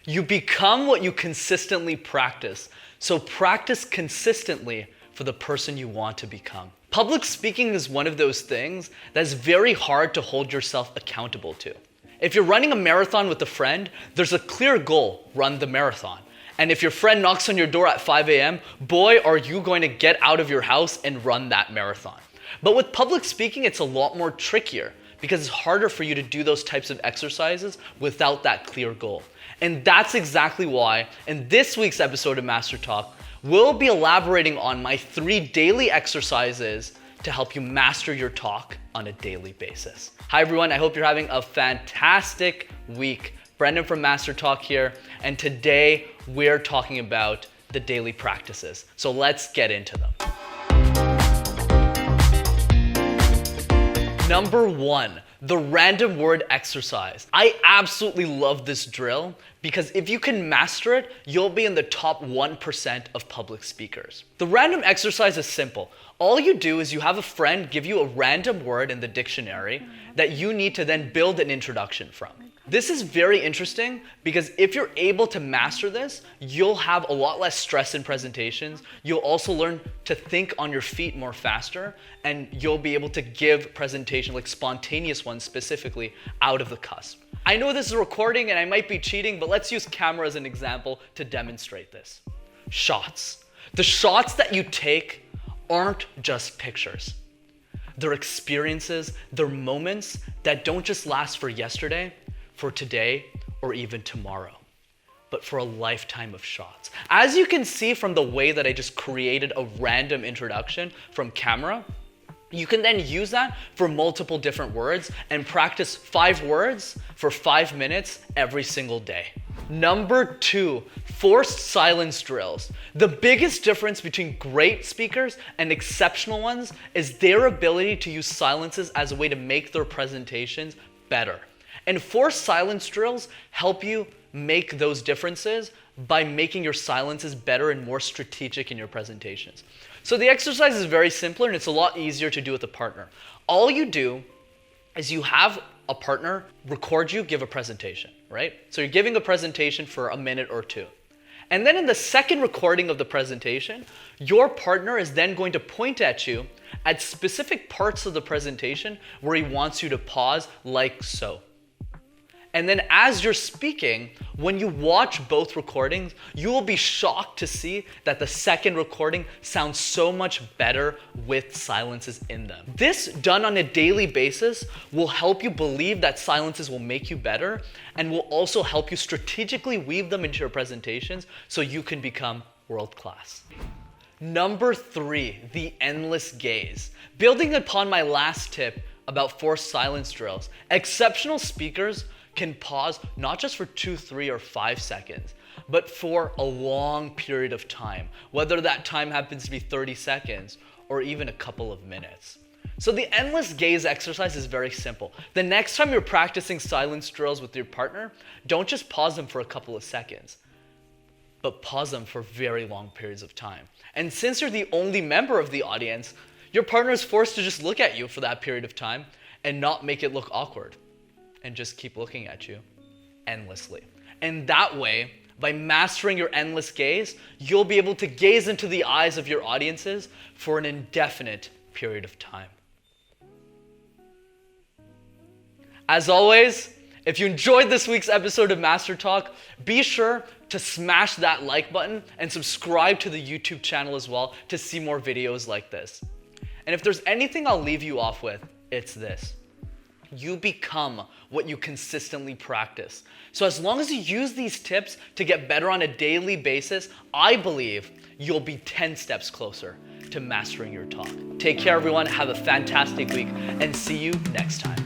You become what you consistently practice. So practice consistently for the person you want to become. Public speaking is one of those things that's very hard to hold yourself accountable to. If you're running a marathon with a friend, there's a clear goal: run the marathon. And if your friend knocks on your door at 5 a.m., boy, are you going to get out of your house and run that marathon. But with public speaking, it's a lot more trickier because it's harder for you to do those types of exercises without that clear goal. And that's exactly why in this week's episode of Master Talk, we'll be elaborating on my 3 daily exercises to help you master your talk on a daily basis. Hi everyone, I hope you're having a fantastic week. Brendan from Master Talk here, and today we're talking about the daily practices. So let's get into them. Number 1, the random word exercise. I absolutely love this drill because if you can master it, you'll be in the top 1% of public speakers. The random exercise is simple. All you do is you have a friend give you a random word in the dictionary that you need to then build an introduction from. This is very interesting because if you're able to master this, you'll have a lot less stress in presentations. You'll also learn to think on your feet more faster, and you'll be able to give presentation, like spontaneous ones specifically, out of the cusp. I know this is a recording and I might be cheating, but let's use camera as an example to demonstrate this. Shots. The shots that you take aren't just pictures. They're experiences, they're moments that don't just last for yesterday, for today, or even tomorrow, but for a lifetime of shots. As you can see from the way that I just created a random introduction from camera, you can then use that for multiple different words and practice 5 words for 5 minutes every single day. Number 2, forced silence drills. The biggest difference between great speakers and exceptional ones is their ability to use silences as a way to make their presentations better. And forced silence drills help you make those differences by making your silences better and more strategic in your presentations. So the exercise is very simpler and it's a lot easier to do with a partner. All you do is you have a partner record you give a presentation, right? So you're giving a presentation for a minute or 2. And then in the second recording of the presentation, your partner is then going to point at you at specific parts of the presentation where he wants you to pause, like so. And then as you're speaking, when you watch both recordings, you will be shocked to see that the second recording sounds so much better with silences in them. This, done on a daily basis, will help you believe that silences will make you better and will also help you strategically weave them into your presentations so you can become world class. Number 3, the endless gaze. Building upon my last tip about forced silence drills, exceptional speakers can pause not just for 2, 3, or 5 seconds, but for a long period of time, whether that time happens to be 30 seconds or even a couple of minutes. So the endless gaze exercise is very simple. The next time you're practicing silence drills with your partner, don't just pause them for a couple of seconds, but pause them for very long periods of time. And since you're the only member of the audience, your partner is forced to just look at you for that period of time and not make it look awkward, and just keep looking at you endlessly. And that way, by mastering your endless gaze, you'll be able to gaze into the eyes of your audiences for an indefinite period of time. As always, if you enjoyed this week's episode of Master Talk, be sure to smash that like button and subscribe to the YouTube channel as well to see more videos like this. And if there's anything I'll leave you off with, it's this. You become what you consistently practice. So as long as you use these tips to get better on a daily basis, I believe you'll be 10 steps closer to mastering your talk. Take care, everyone. Have a fantastic week and see you next time.